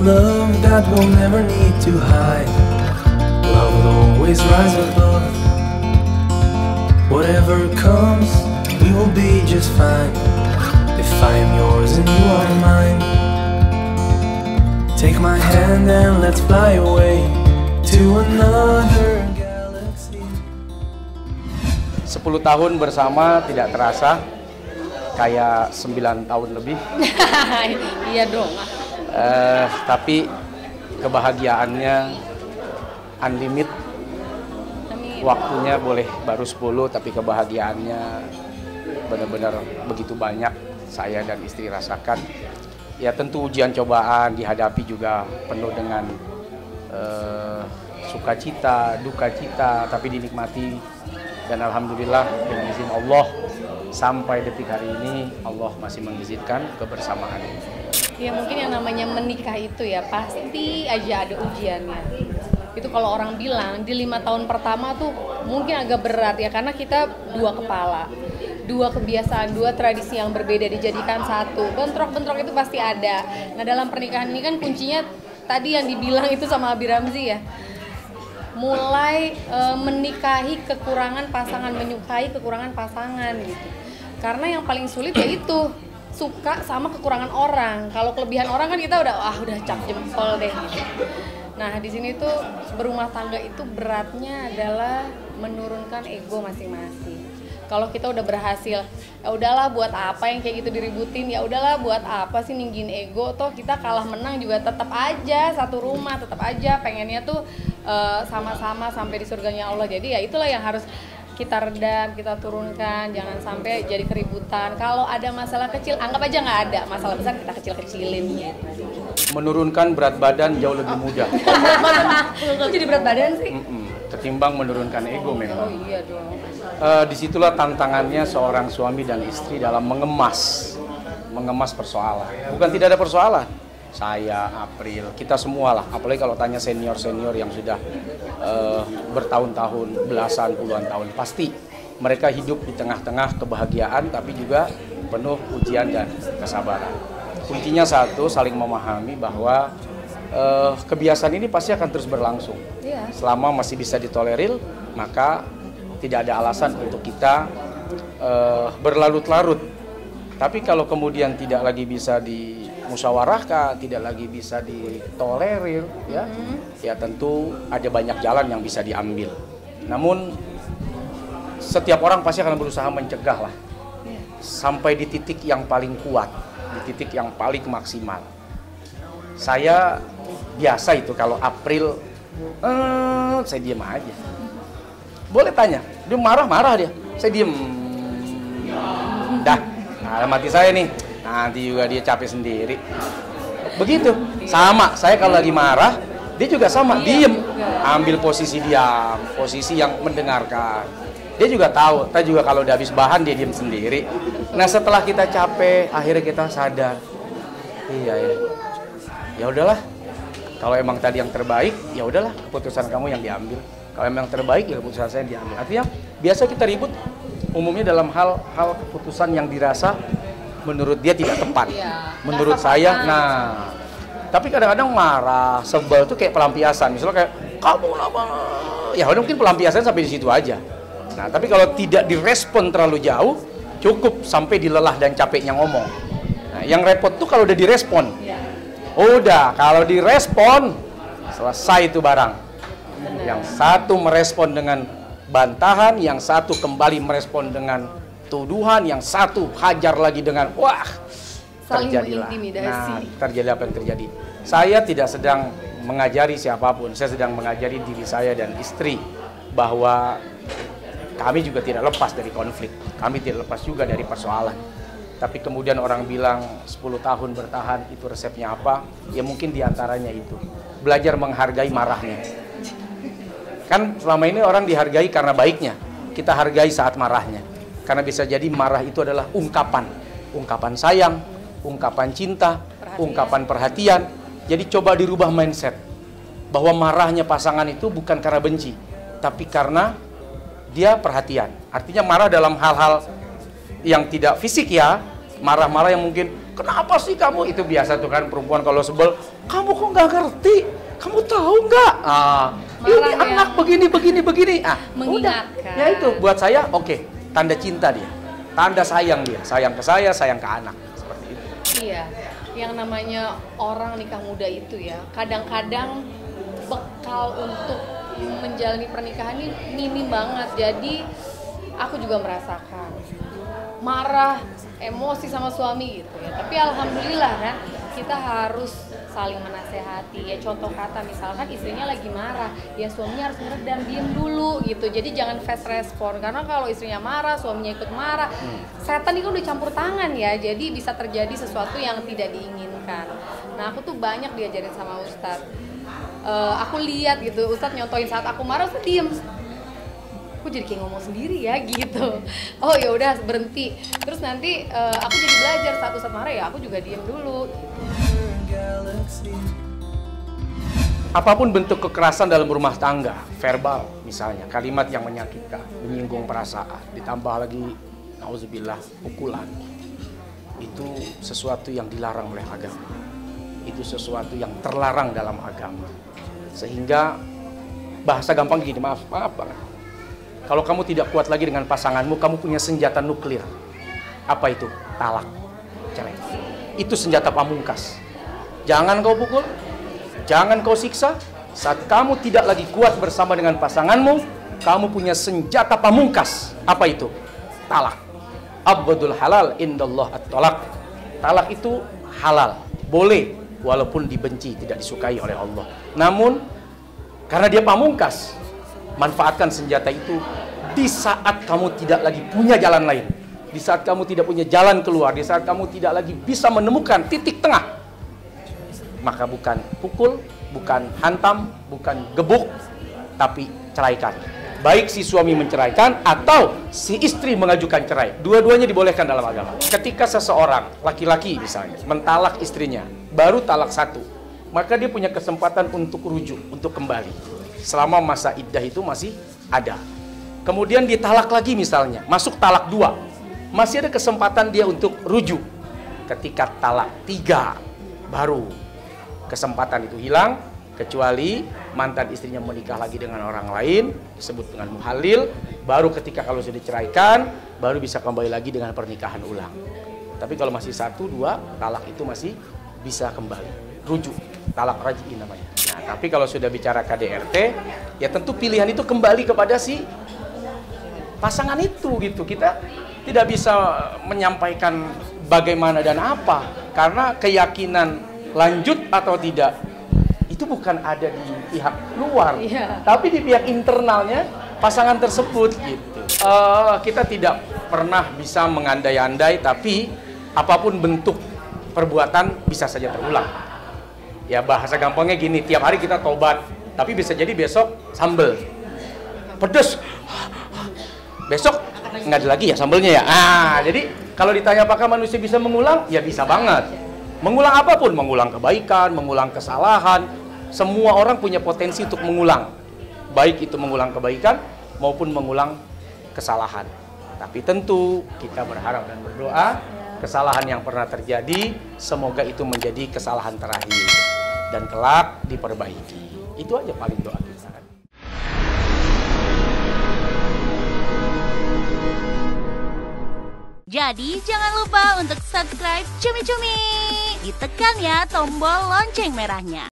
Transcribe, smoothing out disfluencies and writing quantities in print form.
love that will never need to hide. Love will always rise above. Whatever comes, we will be just fine. If I am yours and you are mine, take my hand and let's fly away to another galaxy. 10 tahun bersama tidak terasa, kayak 9 tahun lebih. Iya dong. Tapi kebahagiaannya unlimited. Waktunya boleh baru 10, tapi kebahagiaannya benar-benar begitu banyak saya dan istri rasakan. Ya tentu ujian cobaan dihadapi juga penuh dengan sukacita, duka cita, tapi dinikmati. Dan alhamdulillah dengan izin Allah sampai detik hari ini Allah masih mengizinkan kebersamaan ini. Ya mungkin yang namanya menikah itu ya pasti aja ada ujiannya. Itu kalau orang bilang di 5 tahun pertama tuh mungkin agak berat ya, karena kita dua kepala, dua kebiasaan, dua tradisi yang berbeda dijadikan satu. Bentrok-bentrok itu pasti ada. Nah dalam pernikahan ini kan kuncinya tadi yang dibilang itu sama Abi Ramzi ya, mulai menikahi kekurangan pasangan, menyukai kekurangan pasangan gitu. Karena yang paling sulit ya itu suka sama kekurangan orang. Kalau kelebihan orang kan kita udah cap jempol deh gitu. Nah di sini tuh berumah tangga itu beratnya adalah menurunkan ego masing-masing. Kalau kita udah berhasil, ya udahlah buat apa yang kayak gitu diributin, ya udahlah buat apa sih ninggin ego, toh kita kalah menang juga tetap aja satu rumah, tetap aja pengennya tuh sama-sama sampai di surganya Allah. Jadi ya itulah yang harus kita redam, kita turunkan, jangan sampai jadi keributan. Kalau ada masalah kecil, anggap aja nggak ada. Masalah besar kita kecil-kecilin gitu. Menurunkan berat badan jauh lebih mudah. Kok jadi berat badan sih? Ketimbang menurunkan ego memang. Oh iya dong. Disitulah tantangannya seorang suami dan istri dalam mengemas persoalan. Bukan tidak ada persoalan. Saya, April, kita semua lah. Apalagi kalau tanya senior-senior yang sudah bertahun-tahun, belasan, puluhan tahun. Pasti mereka hidup di tengah-tengah kebahagiaan, tapi juga penuh ujian dan kesabaran. Kuncinya satu, saling memahami bahwa kebiasaan ini pasti akan terus berlangsung. Selama masih bisa ditolerir, maka tidak ada alasan untuk kita berlarut-larut. Tapi kalau kemudian tidak lagi bisa dimusyawarahkan, tidak lagi bisa ditolerir, ya tentu ada banyak jalan yang bisa diambil. Namun setiap orang pasti akan berusaha mencegah lah, sampai di titik yang paling kuat, di titik yang paling maksimal. Saya biasa itu kalau April, saya diam aja. Boleh tanya, dia marah dia, saya diem. Dah, nah, mati saya nih, nanti juga dia capek sendiri. Begitu, sama, saya kalau lagi marah, dia juga sama, diem. Ambil posisi diam, posisi yang mendengarkan. Dia juga tahu, kita juga kalau udah habis bahan, dia diem sendiri. Nah setelah kita capek, akhirnya kita sadar, iya ya udahlah. Kalau emang tadi yang terbaik, ya udahlah, keputusan kamu yang diambil. Kalau emang terbaik, ya keputusan saya yang diambil. Artinya biasa kita ribut umumnya dalam hal keputusan yang dirasa menurut dia tidak tepat. Menurut saya, nah. Tapi kadang-kadang marah, sebel itu kayak pelampiasan. Misalnya kayak, kamu kenapa? Ya mungkin pelampiasan sampai di situ aja. Nah, tapi kalau tidak direspon terlalu jauh, cukup sampai dilelah dan capeknya ngomong. Nah, yang repot tuh kalau udah direspon. Udah, kalau direspon, selesai itu barang. Yang satu merespon dengan bantahan, yang satu kembali merespon dengan tuduhan, yang satu hajar lagi dengan terjadilah. Nah, terjadi apa yang terjadi. Saya tidak sedang mengajari siapapun, saya sedang mengajari diri saya dan istri bahwa kami juga tidak lepas dari konflik, kami tidak lepas juga dari persoalan. Tapi kemudian orang bilang 10 tahun bertahan itu resepnya apa? Ya mungkin diantaranya itu, belajar menghargai marahnya. Kan selama ini orang dihargai karena baiknya, kita hargai saat marahnya. Karena bisa jadi marah itu adalah ungkapan sayang, ungkapan cinta, ungkapan perhatian. Jadi coba dirubah mindset, bahwa marahnya pasangan itu bukan karena benci, tapi karena dia perhatian. Artinya marah dalam hal-hal yang tidak fisik ya, marah-marah yang mungkin kenapa sih kamu? Itu biasa tuh kan perempuan kalau sebel, kamu kok nggak ngerti? Kamu tahu nggak? Ini anak begini. Udah. Mengingatkan. Ya itu buat saya oke, tanda cinta dia, tanda sayang dia, sayang ke saya, sayang ke anak, seperti itu. Iya, yang namanya orang nikah muda itu ya, kadang-kadang bekal untuk menjalani pernikahan ini minim banget. Jadi aku juga merasakan marah, emosi sama suami gitu ya. Tapi alhamdulillah kan, kita harus saling menasehati. Ya contoh kata misalkan istrinya lagi marah, ya suaminya harus meredam, diem dulu gitu. Jadi jangan fast respon, karena kalau istrinya marah, suaminya ikut marah, setan itu udah campur tangan ya. Jadi bisa terjadi sesuatu yang tidak diinginkan. Nah aku tuh banyak diajarin sama Ustadz. Aku lihat gitu, Ustadz nyontohin saat aku marah, Ustadz diem. Aku jadi kayak ngomong sendiri ya gitu. Oh ya udah berhenti. Terus nanti aku jadi belajar saat Ustadz marah ya aku juga diem dulu. Apapun bentuk kekerasan dalam rumah tangga, verbal misalnya, kalimat yang menyakitkan, menyinggung perasaan, ditambah lagi nauzubillah pukulan, itu sesuatu yang dilarang oleh agama. Itu sesuatu yang terlarang dalam agama. Sehingga bahasa gampang gini, maaf banget. Kalau kamu tidak kuat lagi dengan pasanganmu, kamu punya senjata nuklir. Apa itu? Talak, cerai. Itu senjata pamungkas. Jangan kau pukul, jangan kau siksa. Saat kamu tidak lagi kuat bersama dengan pasanganmu, kamu punya senjata pamungkas. Apa itu? Talak. Abghadul halal indallah at-talak. Talak itu halal, boleh, walaupun dibenci, tidak disukai oleh Allah. Namun, karena dia pamungkas, manfaatkan senjata itu di saat kamu tidak lagi punya jalan lain, di saat kamu tidak punya jalan keluar, di saat kamu tidak lagi bisa menemukan titik tengah. Maka bukan pukul, bukan hantam, bukan gebuk, tapi ceraikan. Baik si suami menceraikan atau si istri mengajukan cerai. Dua-duanya dibolehkan dalam agama. Ketika seseorang, laki-laki misalnya, mentalak istrinya, baru talak satu, maka dia punya kesempatan untuk rujuk, untuk kembali. Selama masa iddah itu masih ada. Kemudian ditalak lagi misalnya, masuk talak 2, masih ada kesempatan dia untuk rujuk. Ketika talak 3, baru kesempatan itu hilang, kecuali mantan istrinya menikah lagi dengan orang lain, disebut dengan muhalil. Baru ketika kalau sudah diceraikan, baru bisa kembali lagi dengan pernikahan ulang. Tapi kalau masih 1, 2, talak itu masih bisa kembali, rujuk, talak raj'i namanya. Nah, tapi kalau sudah bicara KDRT, ya tentu pilihan itu kembali kepada si pasangan itu gitu. Kita tidak bisa menyampaikan bagaimana dan apa, karena keyakinan lanjut atau tidak itu bukan ada di pihak luar, tapi di pihak internalnya pasangan tersebut gitu. Kita tidak pernah bisa mengandai-andai, tapi apapun bentuk perbuatan bisa saja terulang. Ya bahasa gampangnya gini, tiap hari kita tobat, tapi bisa jadi besok sambel pedes, besok nggak ada lagi ya sambelnya ya. Jadi kalau ditanya apakah manusia bisa mengulang, ya bisa banget. Mengulang apapun, mengulang kebaikan, mengulang kesalahan, semua orang punya potensi untuk mengulang. Baik itu mengulang kebaikan maupun mengulang kesalahan. Tapi tentu kita berharap dan berdoa kesalahan yang pernah terjadi semoga itu menjadi kesalahan terakhir dan kelak diperbaiki. Itu aja paling doa kita. Jadi jangan lupa untuk subscribe Cumi Cumi. Ditekan ya tombol lonceng merahnya.